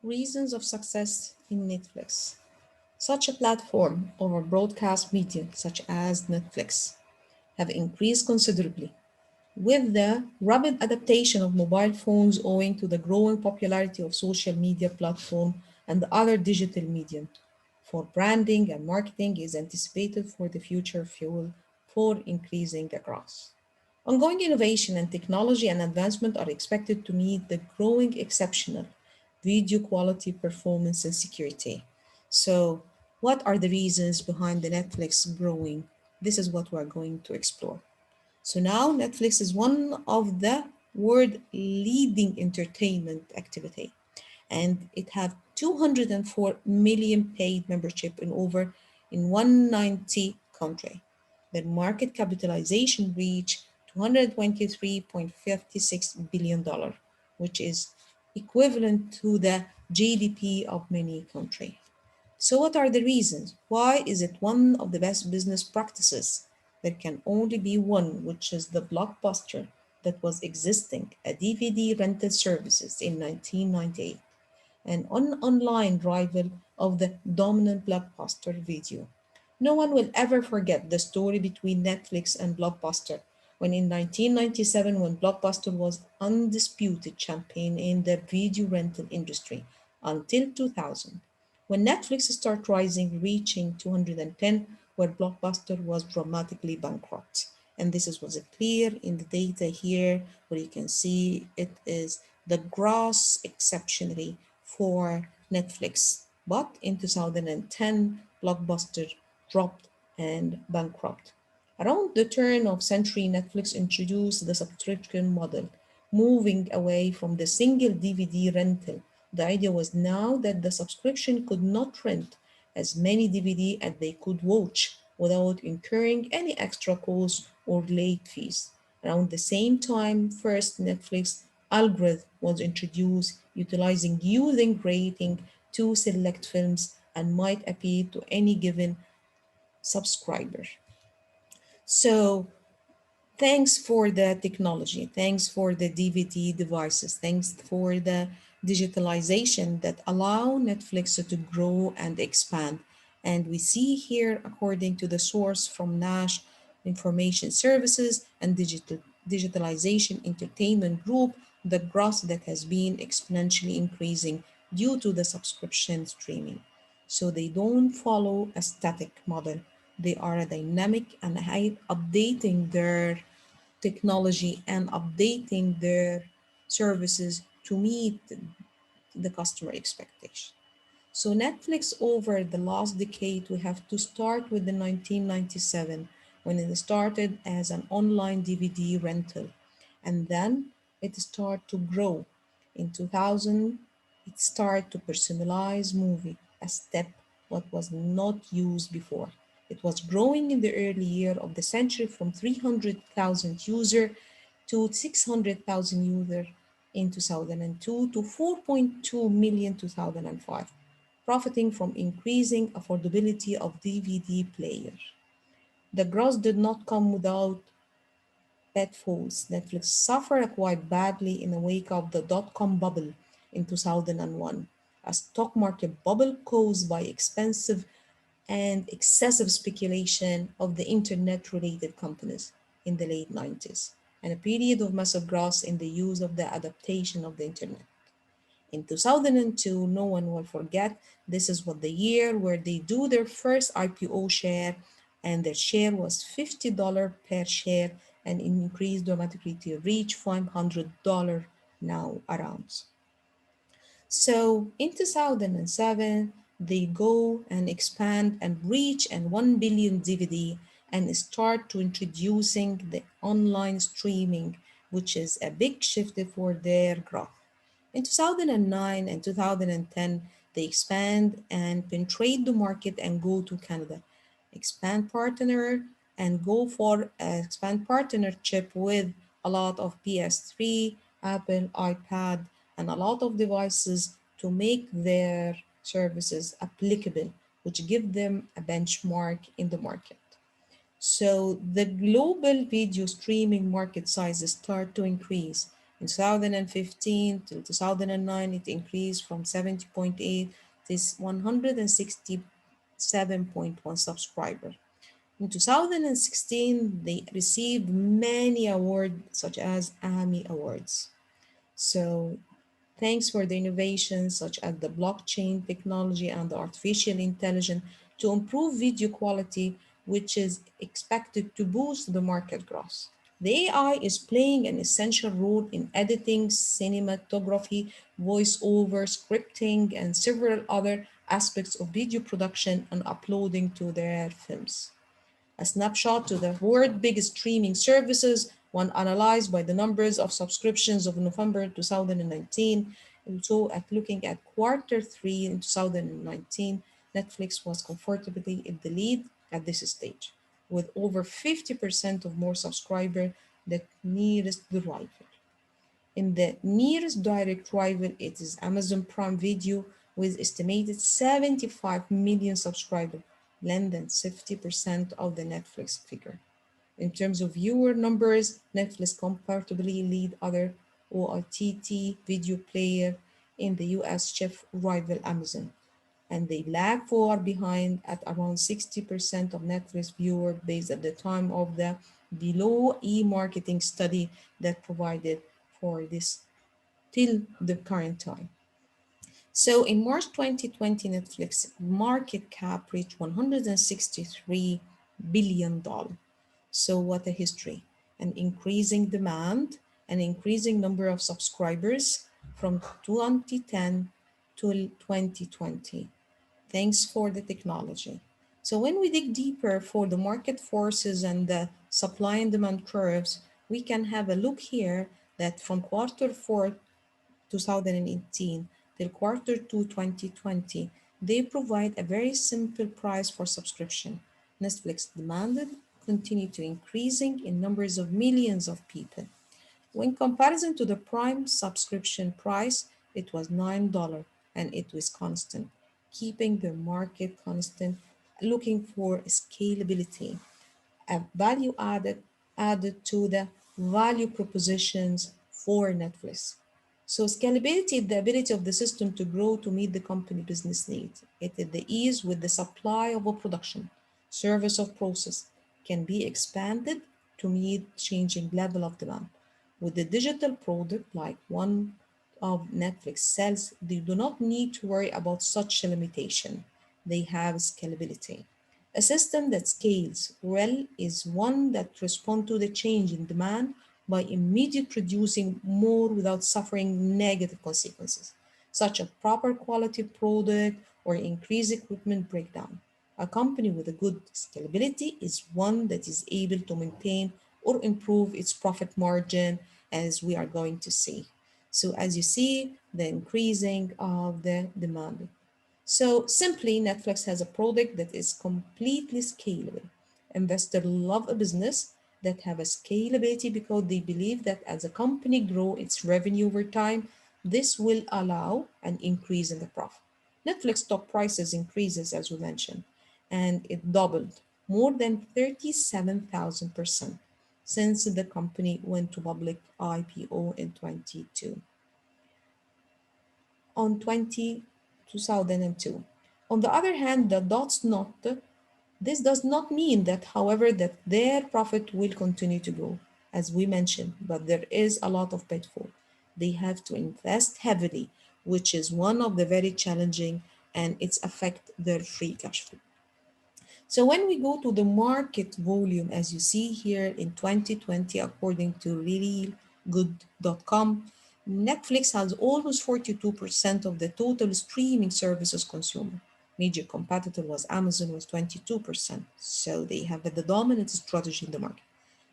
Reasons of success in Netflix. Such a platform or a broadcast media, such as Netflix, have increased considerably with the rapid adaptation of mobile phones owing to the growing popularity of social media platform and other digital medium. For branding and marketing is anticipated for the future fuel for increasing growth. Ongoing innovation and technology and advancement are expected to meet the growing exceptional video quality, performance, and security. So, what are the reasons behind the Netflix growing? This is what we're going to explore. So now Netflix is one of the world leading entertainment activity, and it have 204 million paid membership in 190 country. The market capitalization reached $223.56 billion, which is equivalent to the GDP of many countries. So, what are the reasons? Why is it one of the best business practices? There can only be one, which is the Blockbuster that was existing, a DVD rental services in 1998, an online rival of the dominant Blockbuster video. No one will ever forget the story between Netflix and Blockbuster when in 1997 when Blockbuster was undisputed champion in the video rental industry until 2000 when Netflix started rising reaching 210 where Blockbuster was dramatically bankrupt. And this was clear in the data here where you can see it is the gross exceptionally for Netflix. But in 2010, Blockbuster dropped and bankrupt. Around the turn of century, Netflix introduced the subscription model, moving away from the single DVD rental. The idea was now that the subscription could not rent as many DVD as they could watch without incurring any extra costs or late fees. Around the same time, first Netflix algorithm was introduced, utilizing using rating to select films and might appeal to any given subscriber. So thanks for the technology, thanks for the DVD devices, thanks for the digitalization that allow Netflix to grow and expand. And we see here, according to the source from Nash Information Services and Digitalization Entertainment Group, the growth that has been exponentially increasing due to the subscription streaming. So they don't follow a static model. They are a dynamic and updating their technology and updating their services to meet the customer expectation. So Netflix over the last decade, we have to start with the 1997 when it started as an online DVD rental. And then it started to grow. In 2000, it started to personalize movie, a step what was not used before. It was growing in the early year of the century from 300,000 user to 600,000 user in 2002 to 4.2 million 2005, profiting from increasing affordability of DVD player. The growth did not come without pitfalls. Netflix suffered quite badly in the wake of the dot-com bubble in 2001, a stock market bubble caused by expensive and excessive speculation of the internet-related companies in the late 90s, and a period of massive growth in the use of the adaptation of the internet. In 2002, no one will forget, this is what the year where they do their first IPO share, and their share was $50 per share and increased dramatically to reach $500 now around. So in 2007, they go and expand and reach and 1 billion DVD and start to introducing the online streaming, which is a big shift for their growth. In 2009 and 2010, they expand and penetrate the market and go to Canada. Expand partner and go for expand partnership with a lot of PS3, Apple, iPad, and a lot of devices to make their services applicable, which give them a benchmark in the market. So the global video streaming market sizes start to increase In 2015 till 2009, it increased from 70.8 to 167.1 subscriber. In 2016, they received many awards such as Emmy Awards. So thanks for the innovations such as the blockchain technology and the artificial intelligence to improve video quality, which is expected to boost the market growth. The AI is playing an essential role in editing, cinematography, voiceover, scripting, and several other aspects of video production and uploading to their films. A snapshot to the world biggest streaming services, one analyzed by the numbers of subscriptions of November 2019. Also, at looking at quarter three in 2019, Netflix was comfortably in the lead at this stage, with over 50% of more subscribers than nearest the rival. In the nearest direct rival, it is Amazon Prime Video with estimated 75 million subscribers, less than 50% of the Netflix figure. In terms of viewer numbers, Netflix comfortably lead other OTT video player in the US chef rival Amazon, and they lag far behind at around 60% of Netflix viewer based at the time of the below e-marketing study that provided for this till the current time. So in March 2020, Netflix market cap reached $163 billion. So what a history. An increasing demand, an increasing number of subscribers from 2010 to 2020. Thanks for the technology. So when we dig deeper for the market forces and the supply and demand curves, we can have a look here that from quarter four 2018 till quarter two 2020, they provide a very simple price for subscription. Netflix demanded continue to increasing in numbers of millions of people. When comparison to the Prime subscription price, it was $9 and it was constant, keeping the market constant, looking for scalability, a value added to the value propositions for Netflix. So scalability is the ability of the system to grow to meet the company business needs. It is the ease with the supply of a production, service of process can be expanded to meet changing level of demand. With the digital product like one of Netflix sells, they do not need to worry about such a limitation. They have scalability. A system that scales well is one that responds to the change in demand by immediately producing more without suffering negative consequences, such as proper quality product or increased equipment breakdown. A company with a good scalability is one that is able to maintain or improve its profit margin, as we are going to see. So as you see, the increasing of the demand. So simply, Netflix has a product that is completely scalable. Investors love a business that have a scalability because they believe that as a company grow its revenue over time, this will allow an increase in the profit. Netflix stock prices increases, as we mentioned, and it doubled more than 37,000% since the company went to public IPO in 22 on 2002. On the other hand, this does not mean that, however, that their profit will continue to grow, as we mentioned, but there is a lot of pitfall. They have to invest heavily, which is one of the very challenging, and it's affect their free cash flow. So when we go to the market volume, as you see here in 2020, according to realgood.com, Netflix has almost 42% of the total streaming services consumer. Major competitor was Amazon with 22%. So they have the dominant strategy in the market.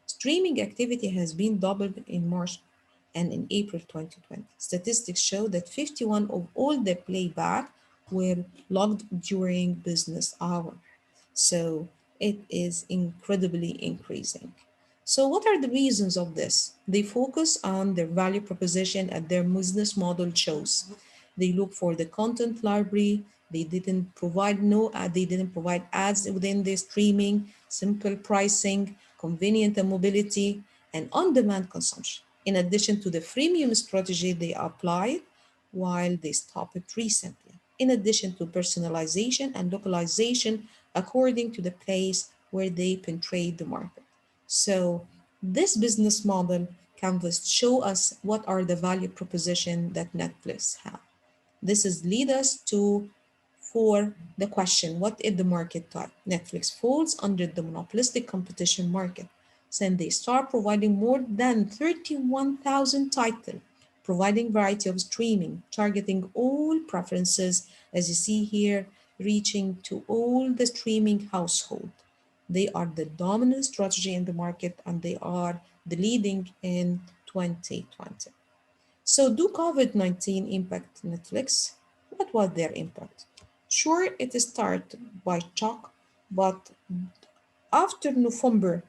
Streaming activity has been doubled in March and in April 2020. Statistics show that 51 of all the playback were logged during business hour. So it is incredibly increasing. So what are the reasons of this? They focus on their value proposition and their business model shows. They look for the content library. They didn't provide ads within the streaming, simple pricing, convenient and mobility, and on-demand consumption. in addition to the freemium strategy they applied while they stopped it recently, in addition to personalization and localization according to the place where they penetrate the market. So this business model canvas show us what are the value proposition that Netflix have. This is lead us to for the question, what is the market type? Netflix falls under the monopolistic competition market. Since they start providing more than 31,000 titles, providing variety of streaming, targeting all preferences, as you see here, reaching to all the streaming household. They are the dominant strategy in the market and they are the leading in 2020. So, do COVID 19 impact Netflix? What was their impact? Sure, it started by shock, but after November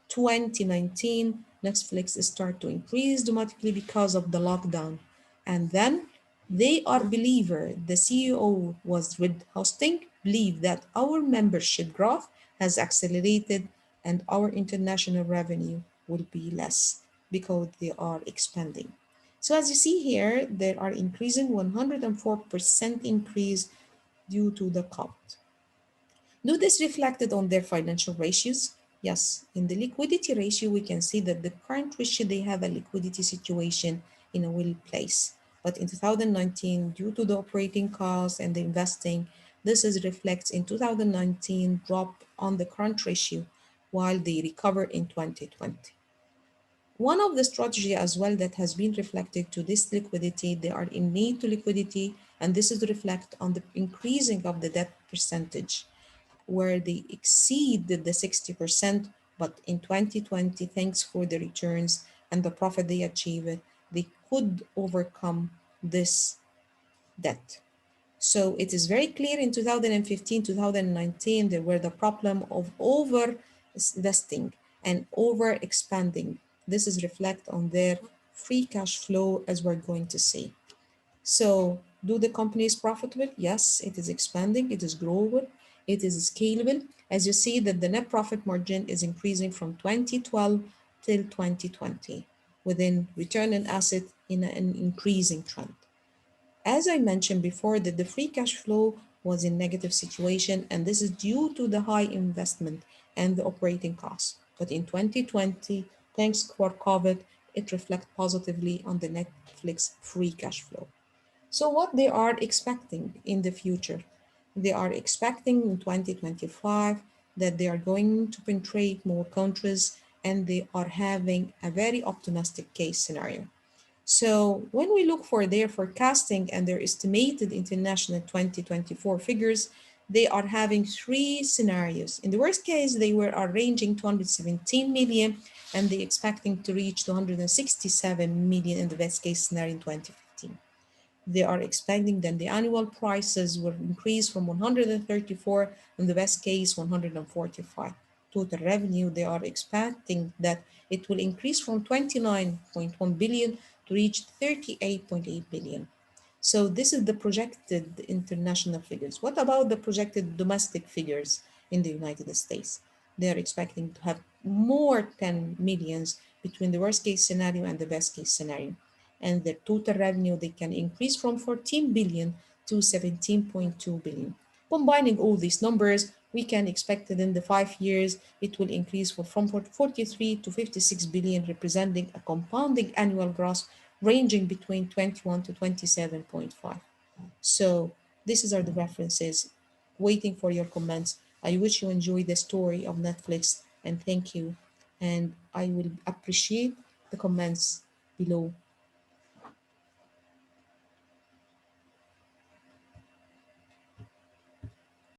2019, Netflix start to increase dramatically because of the lockdown. And then they are believer, the CEO was with hosting, believe that our membership growth has accelerated and our international revenue will be less because they are expanding. So as you see here, there are increasing 104% increase due to the COVID. Do this reflected on their financial ratios? Yes, in the liquidity ratio, we can see that the current ratio they have a liquidity situation in a well place. But in 2019, due to the operating costs and the investing, this is reflects in 2019 drop on the current ratio while they recover in 2020. One of the strategy as well that has been reflected to this liquidity, they are in need to liquidity, and this is reflect on the increasing of the debt percentage where they exceeded the 60%, but in 2020, thanks for the returns and the profit they achieved, they could overcome this debt. So it is very clear in 2015, 2019, there were the problem of over investing and over expanding. This is reflect on their free cash flow as we're going to see. So, do the company is profitable? Yes, it is expanding, it is growing, it is scalable. As you see that the net profit margin is increasing from 2012 till 2020, within return on asset in an increasing trend. As I mentioned before, that the free cash flow was in negative situation, and this is due to the high investment and the operating costs. But in 2020, thanks for COVID, it reflects positively on the Netflix free cash flow. So, what they are expecting in the future? They are expecting in 2025 that they are going to penetrate more countries and they are having a very optimistic case scenario. So, when we look for their forecasting and their estimated international 2024 figures, they are having three scenarios. In the worst case, they were are ranging 217 million and they expecting to reach 267 million in the best case scenario in 2015. They are expecting that the annual prices will increase from 134, in the best case 145. Total revenue, they are expecting that it will increase from 29.1 billion to reach 38.8 billion. So this is the projected international figures. What about the projected domestic figures in the United States? They are expecting to have more 10 millions between the worst case scenario and the best case scenario. And the total revenue they can increase from 14 billion to 17.2 billion. Combining all these numbers, we can expect that in the 5 years it will increase from 43 to 56 billion, representing a compounding annual growth ranging between 21 to 27.5. So these are the references. Waiting for your comments. I wish you enjoy the story of Netflix and thank you. And I will appreciate the comments below